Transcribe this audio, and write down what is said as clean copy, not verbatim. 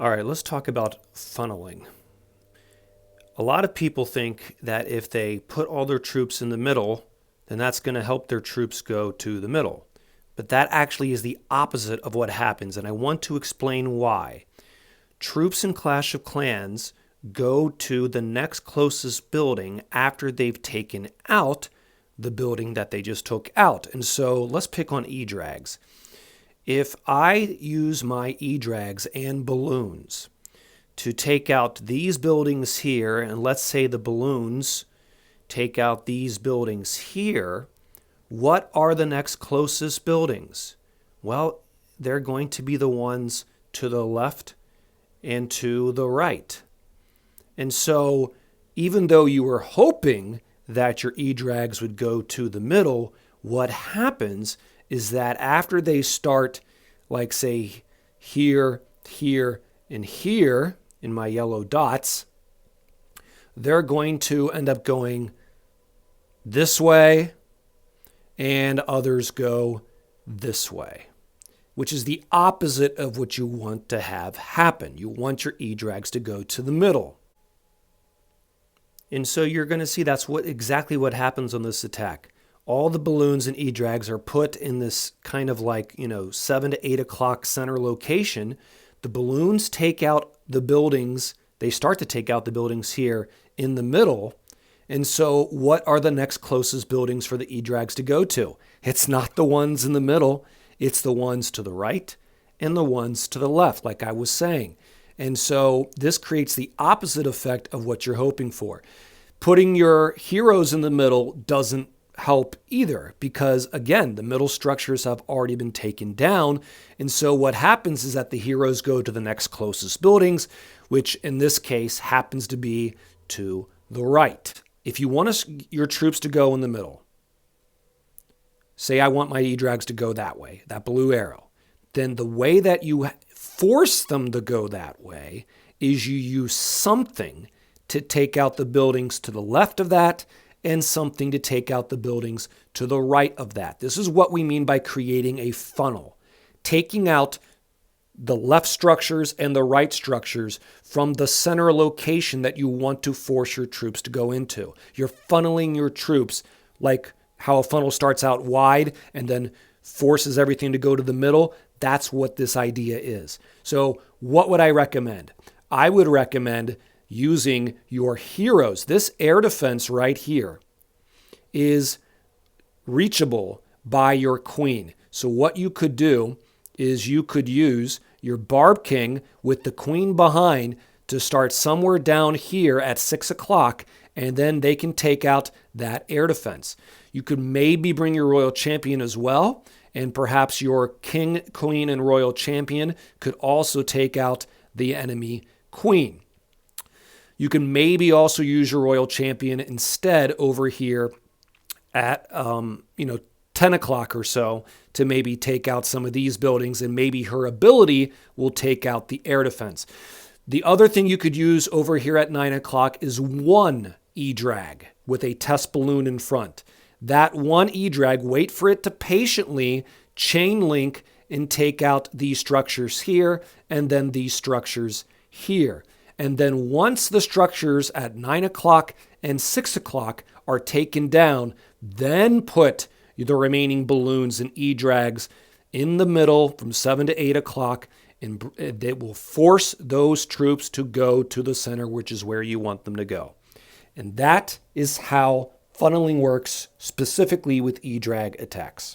All right, let's talk about funneling. A lot of people think that if they put all their troops in the middle, then that's going to help their troops go to the middle. But that actually is the opposite of what happens, and I want to explain why. Troops in Clash of Clans go to the next closest building after they've taken out the building that they just took out. And so let's pick on E-Drags. If I use my E-Drags and balloons to take out these buildings here, and let's say the balloons take out these buildings here, what are the next closest buildings? Well, they're going to be the ones to the left and to the right. And so even though you were hoping that your E-Drags would go to the middle, what happens is that after they start, like say here, here, and here in my yellow dots, they're going to end up going this way, and others go this way, which is the opposite of what you want to have happen. You want your E-Drags to go to the middle. And so you're going to see that's exactly what happens on this attack. All the balloons and E-Drags are put in this kind of 7 to 8 o'clock center location. The balloons take out the buildings. They start to take out the buildings here in the middle. And so what are the next closest buildings for the E-Drags to go to? It's not the ones in the middle. It's the ones to the right and the ones to the left, like I was saying. And so this creates the opposite effect of what you're hoping for. Putting your heroes in the middle doesn't help either because, again, the middle structures have already been taken down. And so what happens is that the heroes go to the next closest buildings, which in this case happens to be to the right. If you want your troops to go in the middle, say I want my E-Drags to go that way, that blue arrow, then the way that you force them to go that way is you use something to take out the buildings to the left of that and something to take out the buildings to the right of that. This is what we mean by creating a funnel, taking out the left structures and the right structures from the center location that you want to force your troops to go into. You're funneling your troops like how a funnel starts out wide and then forces everything to go to the middle. That's what this idea is. So what would I recommend? I would recommend using your heroes. This air defense right here is reachable by your queen. So what you could do is you could use your Barb King with the queen behind to start somewhere down here at 6 o'clock, and then they can take out that air defense. You could maybe bring your Royal Champion as well, and perhaps your King, Queen, and Royal Champion could also take out the enemy queen. You can maybe also use your Royal Champion instead over here at 10 o'clock or so to maybe take out some of these buildings, and maybe her ability will take out the air defense. The other thing you could use over here at 9 o'clock is one E-Drag with a test balloon in front. That one E-Drag, wait for it to patiently chain link and take out these structures here and then these structures here. And then once the structures at 9 o'clock and 6 o'clock are taken down, then put the remaining balloons and E-Drags in the middle from 7 to 8 o'clock, and they will force those troops to go to the center, which is where you want them to go. And that is how funneling works specifically with E-Drag attacks.